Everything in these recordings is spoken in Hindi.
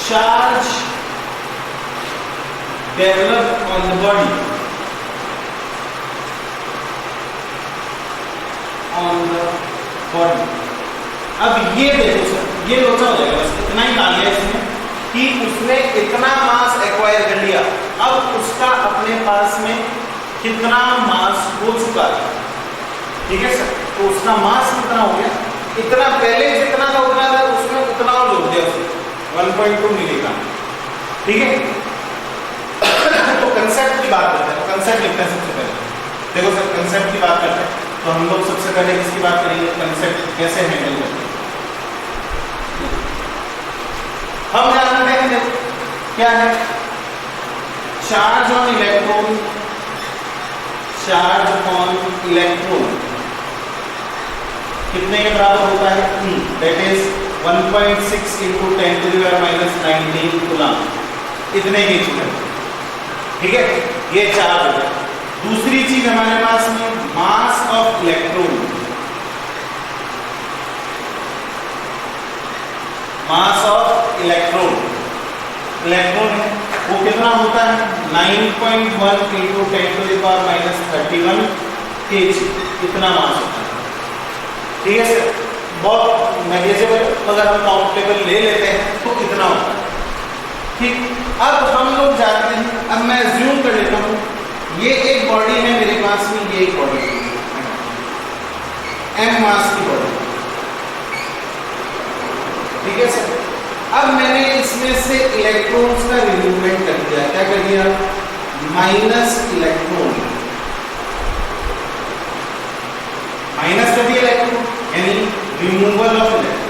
charge developed on the body, अब ये देखो सर, ये लोचा हो जाएगा, बस इतना ही डाल लिया इसमें कि उसने इतना मास एक्वायर कर लिया। अब उसका अपने पास में कितना मास हो चुका है, ठीक है सर। तो उसका मास कितना हो गया, इतना पहले जितना था उतना था, उसमें उतना और जोड़ दिया उसने, 1.2 मिलेगा, ठीक है। तो कंसेप्ट की बात करते हैं, तो कंसेप्ट लिखते हैं सबसे पहले। देखो सर, कंसेप्ट की बात करते हैं तो हम लोग सबसे पहले किसकी बात करेंगे, कंसेप्ट कैसे हैंडल करते हैं। हम जानते हैं क्या है, charge on electron, charge on electron कितने के बराबर होता है, दैट इज 1.6 इंटू 10⁻⁻19 कूलम, इतने की चीज, ठीक है। ये चार्ज हो गया। दूसरी चीज हमारे पास में मास of electron, mass of electron, electron है वो कितना होता है 9.1 इंटू 10⁻31 kg, इतना मास होता है, ठीक है सर। बहुत नेग्लिजिबल, अगर हम काउंटेबल ले लेते हैं तो इतना होता है, ठीक। अब हम लोग जानते हैं, अब मैं अज्यूम कर लेता हूं ये एक बॉडी है मेरे पास में, ये एक बॉडी है m मास की बॉडी, ठीक है सर। अब मैंने इसमें से इलेक्ट्रॉन्स का रिमूवमेंट कर दिया, क्या कर दिया, माइनस इलेक्ट्रॉन, माइनस कर दिया इलेक्ट्रॉन, यानी removal of electron.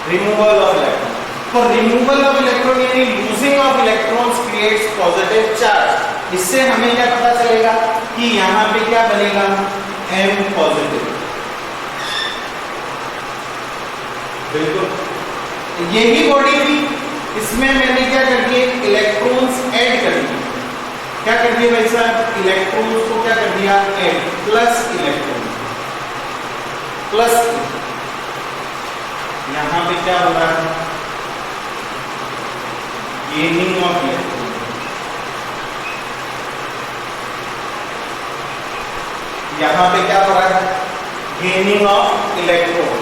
Removal of electron, तो रिमूवल ऑफ इलेक्ट्रॉन यानी losing of electrons creates positive charge. इससे हमें क्या पता चलेगा कि यहां पे क्या बनेगा, M पॉजिटिव, बिल्कुल यही बॉडी थी, इसमें मैंने क्या कर दिए, इलेक्ट्रॉन्स ऐड कर दिए, क्या कर दिया भाई साहब, इलेक्ट्रॉन्स को क्या कर दिया, ऐड, प्लस इलेक्ट्रॉन, प्लस यहां पे क्या हो रहा है, गेनिंग ऑफ इलेक्ट्रॉन, यहां पे क्या हो रहा है, गेनिंग ऑफ इलेक्ट्रॉन।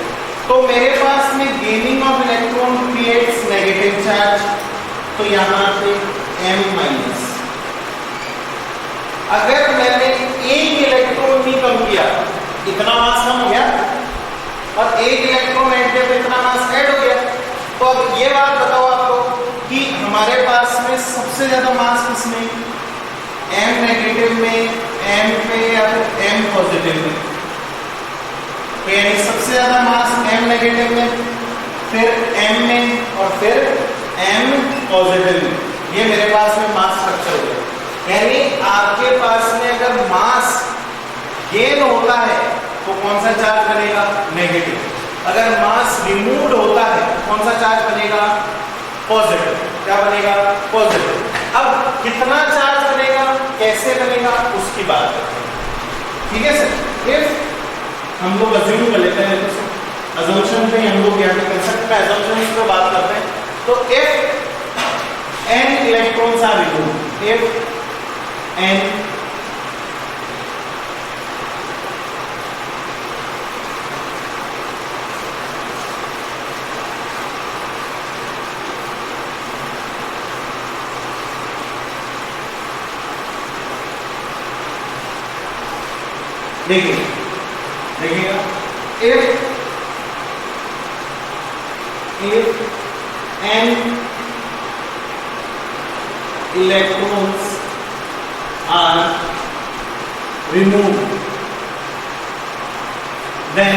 तो मेरे पास में gaining of electron creates negative charge, तो यहां पे M माइनस। अगर मैंने एक इलेक्ट्रॉन भी कम किया, इतना मास कम हो गया, और एक इलेक्ट्रॉन ऐड किया तो इतना मास ऐड हो गया। तो अब ये बात बताओ आपको कि हमारे पास में सबसे ज्यादा मास किसमें, M नेगेटिव में, M पे या फिर M पॉजिटिव में, तो यानी सबसे ज्यादा मास M नेगेटिव में, फिर M में और फिर M पॉजिटिव में। ये मेरे पास में मास स्ट्रक्चर हो गया। यानी आपके पास में अगर मास गेन होता है तो कौन सा चार्ज बनेगा, नेगेटिव। अगर मास रिमूव्ड होता है कौन सा चार्ज बनेगा, पॉजिटिव। क्या बनेगा, पॉजिटिव। अब कितना चार्ज बनेगा, कैसे बनेगा, उसकी बात करते हैं, ठीक है सर। इफ हम लोग अज्यूम कर लेते हैं, तो अजम्पशन पे हम लोग यहाँ पे कंसेप्ट में अजम्पशन पे बात करते हैं, तो if n electrons are removed, if n देखिए, देखिएगा, if n electrons are removed, then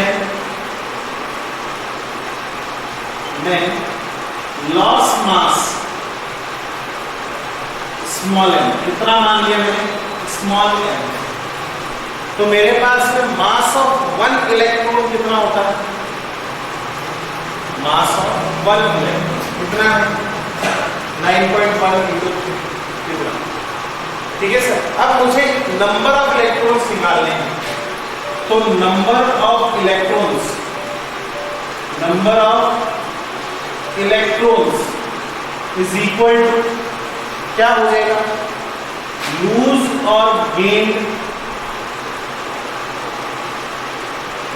loss mass small m, कितना मान लिया मैंने, स्मॉल m। तो मेरे पास में मास ऑफ 1 इलेक्ट्रॉन कितना होता है, मास ऑफ 1 इलेक्ट्रॉन कितना है, 9.1 इंटू कितना, ठीक है सर। अब मुझे नंबर ऑफ इलेक्ट्रॉन्स निकालने हैं, तो number of electrons is equal to क्या हो जाएगा, लूज और gain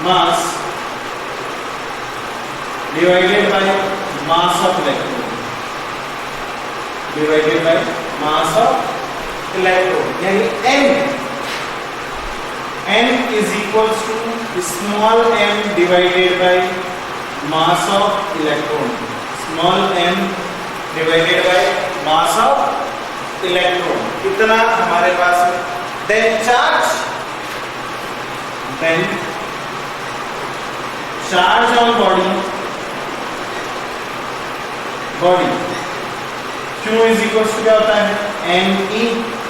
mass divided by mass of electron, divided by mass of electron, यानी n is equals to small m divided by mass of electron, small m divided by mass of electron, इतना हमारे पास है। then charge on body q is equals to क्या होता है, me,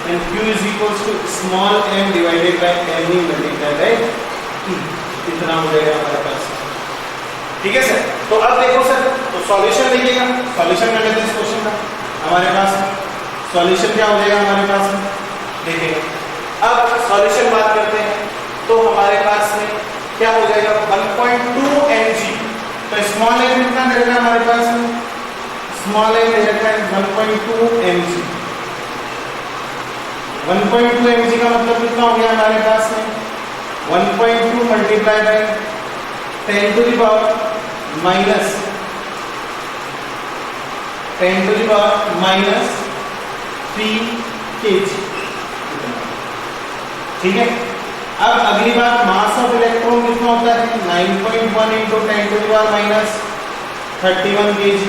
and q is equals to small m divided by me multiplied by e, इतना हो जाएगा हमारे पास। ठीक है सर, तो अब देखो सर, तो सॉल्यूशन देखिएगा, सॉल्यूशन कर लेते हैं इस क्वेश्चन का। हमारे पास सॉल्यूशन क्या हो जाएगा हमारे पास में, देखिएगा। अब सॉल्यूशन बात करते हैं तो हमारे पास में क्या हो जाएगा, 1.2 mg, तो स्मॉल m कितना रहेगा हमारे पास में, स्मॉल m रहेगा 1.2 mg। 1.2 mg का मतलब कितना हो गया हमारे पास में, 1.2 multiply by 10 to the power minus 3 kg। ठीक है, अब अगली बात, मास ऑफ इलेक्ट्रॉन कितना होता है, 9.1 into 10 to the power minus 31 kg।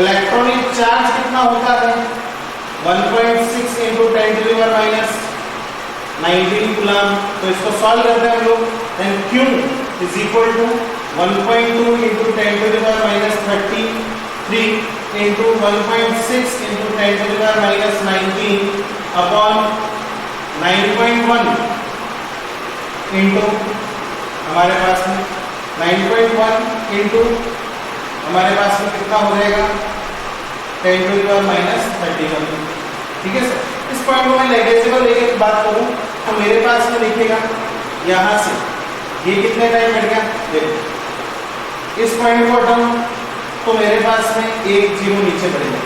Electronic charge कितना होता है, 1.6 into 10 to the power minus 19 coulomb. तो इसको सॉल्व करते हैं हम लोग, then Q is equal to 1.2 into 10 to the power minus 33 into 1.6 into 10 to the power minus 19 upon 9.1 into हमारे पास में 9.1 इंटू हमारे पास में कितना हो जाएगा, 10 टू द पावर माइनस 31। ठीक है सर, इस पॉइंट को मैं नेगेटिव लेके बात करूं तो मेरे पास में देखिएगा यहां से ये कितने टाइम कट गया, देखो इस पॉइंट को हटाऊं तो मेरे पास में एक जीरो नीचे बढ़ेगा।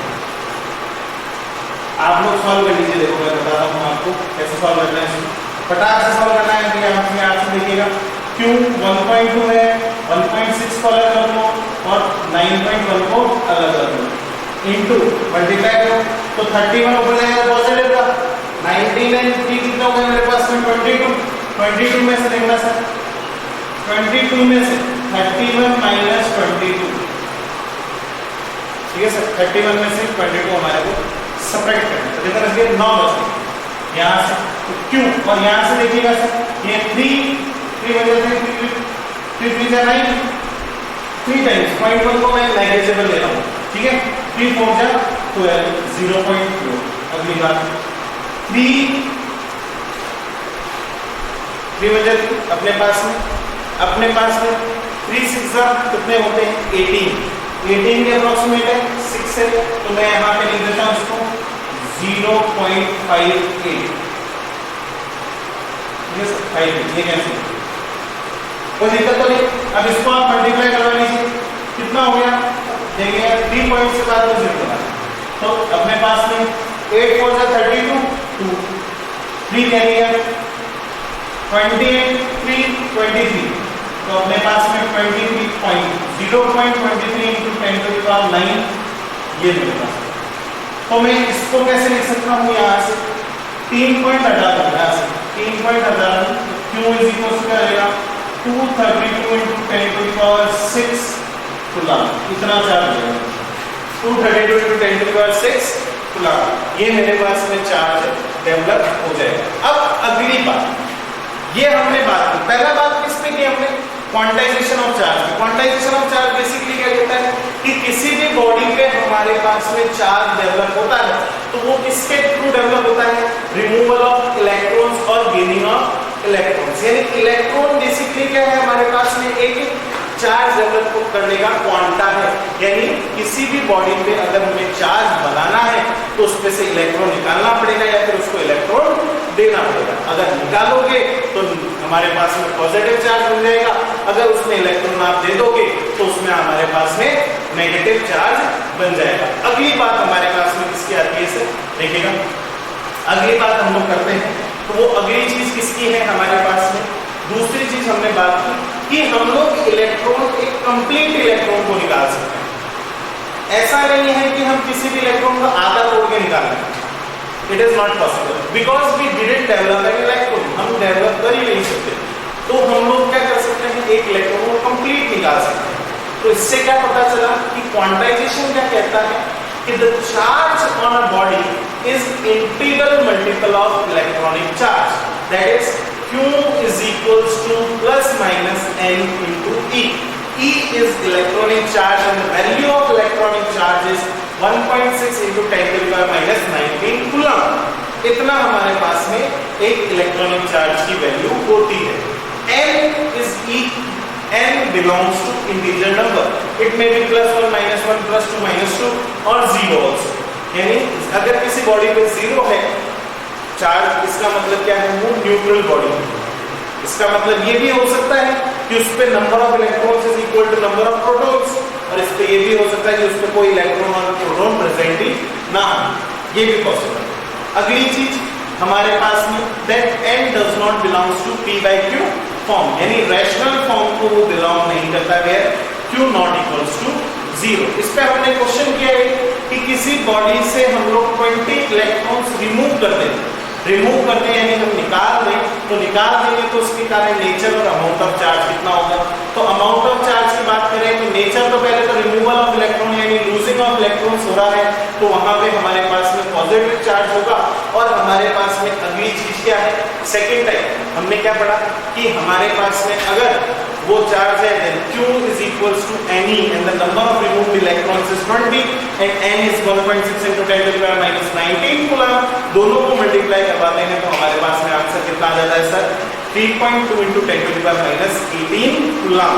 आप लोग सॉल्व कर लीजिए, देखो मैं बता रहा हूं आपको कैसे सॉल्व करना है, फटाक से सॉल्व करना है। यहाँ से देखिएगा Q 1.2 है, 1.6 को अलग कर लो और 9.1 को अलग कर लो, इंटू मल्टीप्लाई करो तो 31 ऊपर जाएगा पॉजिटिव का, 19 एंड 3 कितना होगा मेरे पास में 22 में से देखना सर, 22 में से 31 माइनस 22। ठीक है सर, 31 में से 22 हमारे को सब्ट्रैक्ट करना है, तो देखो इसके 9 बचे यहाँ से, तो क्यों, और यहाँ से देखिएगा सर ये 3 वजह से 3 जा 9, 3 टाइम्स 0.1 को मैं नेगेटिव ले रहा हूँ। ठीक है, 3 4 जा 12 0.4। अगली बात 3 वजह अपने पास में 3 6 कितने होते हैं 18 के अप्रोक्सीमेट है 6 है, तो मैं यहाँ पे लिख देता हूँ इसको 0.58। ये कैसे, कोई दिक्कत तो नहीं। अब इसको आप मल्टीप्लाई करवा लीजिए, कितना हो गया देखिए 3 पॉइंट से बाद में 0 बना, तो अपने पास में 8 4 32 2 3 कैरी है 28 3 23, तो अपने पास में 0.23 इंटू 10 टू द पावर 9 ये मेरे पास। तो मैं इसको कैसे लिख सकता हूँ, यहाँ से 3 पॉइंट हटा दूंगा, 3 पॉइंट हटा दूँ, Q इज इक्वल टू क्या रहेगा 232 into 10 to the power 6 coulomb, इतना चार्ज हो जाएगा 232 into 10 to the power 6 coulomb, ये मेरे पास में चार्ज डेवलप हो जाएगा। अब अगली बात, ये हमने बात की, पहला बात किस पे की हमने, quantization of charge. Quantization of charge basically क्या कहता है कि किसी भी बॉडी पे हमारे पास में चार्ज डेवलप होता है तो वो किसके थ्रू डेवलप होता है, रिमूवल ऑफ इलेक्ट्रॉन्स और गेनिंग ऑफ इलेक्ट्रॉन्स। यानी इलेक्ट्रॉन बेसिकली क्या है हमारे पास में एक चार्ज डेवलप करने का क्वांटा है, यानी किसी भी बॉडी पे अगर हमें चार्ज बनाना है तो उसमें से इलेक्ट्रॉन निकालना पड़ेगा या फिर उसको इलेक्ट्रॉन देना पड़ेगा। अगर निकालोगे तो हमारे पास में पॉजिटिव चार्ज बन जाएगा, अगर उसमें इलेक्ट्रॉन आप दे दोगे तो उसमें हमारे पास में नेगेटिव चार्ज बन जाएगा। अगली बात हमारे पास में किसकी आती है सर, देखिएगा अगली बात हम लोग करते हैं, तो वो अगली चीज किसकी है हमारे पास में, दूसरी चीज हमने बात की कि हम लोग इलेक्ट्रॉन, एक कंप्लीट इलेक्ट्रॉन को निकाल सकते हैं। ऐसा नहीं है कि हम किसी भी इलेक्ट्रॉन को आधा तोड़ के निकाल लें, it is not possible because we didn't develop an electron, हम डेवलप कर ही नहीं सकते। तो हम लोग क्या कर सकते हैं, एक इलेक्ट्रॉन को कंप्लीट निकाल सकते हैं। तो इससे क्या पता चला कि क्वांटाइजेशन क्या कहता है कि the charge on a body is integral multiple of electronic charge, that is Q is equals to plus minus n into E. E is electronic charge and the value of electronic charge is 1.6 into 10 to the power minus 19 coulomb. इतना हमारे पास में एक इलेक्ट्रॉनिक चार्ज की वैल्यू होती है। n is E, n belongs to integer number. It may be plus 1, minus 1, plus 2, minus 2 और 0 also. यानी अगर किसी बॉडी पे 0 है चार्ज, इसका मतलब क्या है, वो न्यूट्रल बॉडी है। इसका मतलब ये भी हो सकता है कि उस पे number of electrons is equal to number of protons, और इस पे ये भी हो सकता है कि उस पे कोई इलेक्ट्रॉन और प्रोटॉन प्रेजेंट ही ना हो, ये भी पॉसिबल है। अगली चीज हमारे पास में that n does not belongs to p by q form, यानी रैशनल फॉर्म को वो बिलोंग नहीं करता है, q नॉट इक्वल्स टू 0। इस पे हमने क्वेश्चन किया है कि किसी बॉडी से हम लोग 20 इलेक्ट्रॉन्स रिमूव कर दें, रिमूव करते हैं यानी हम निकाल दें, तो निकाल देंगे तो उसके कारण नेचर और अमाउंट ऑफ चार्ज कितना होगा। तो अमाउंट ऑफ चार्ज की बात करें तो नेचर तो पहले तो रिमूवल ऑफ इलेक्ट्रॉन यानी लूजिंग ऑफ इलेक्ट्रॉन्स हो रहा है, तो वहां पे हमारे पास में पॉजिटिव चार्ज होगा। और हमारे पास में अगली चीज क्या है, सेकेंड टाइप हमने क्या पढ़ा कि हमारे पास में अगर वो चार्ज है then Q is equals to Ne and the number of removed electrons is 20 and N is 1.6 into 10 to the power minus 19 coulomb. दोनों को मल्टीप्लाई करवा देंगे तो हमारे पास में आंसर कितना आ जाता है sir, 3.2 into 10 to the power minus 18 coulomb.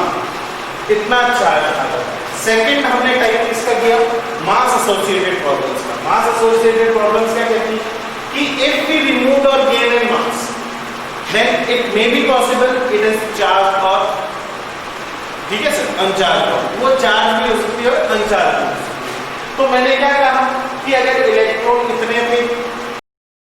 इतना चार्ज आ जाता है। सेकंड हमने टाइप किसका किया, मास एसोसिएटेड प्रॉब्लम्स का। मास एसोसिएटेड प्रॉब्लम्स क्या कहती है कि if we remove or gain in mass then it may be possible it is charged or, ठीक है सर, अनचार्ज, वो चार्ज भी हो सकती है और अनचार्ज भी हो सकती है। तो मैंने क्या कहा कि अगर इलेक्ट्रॉन इतने पे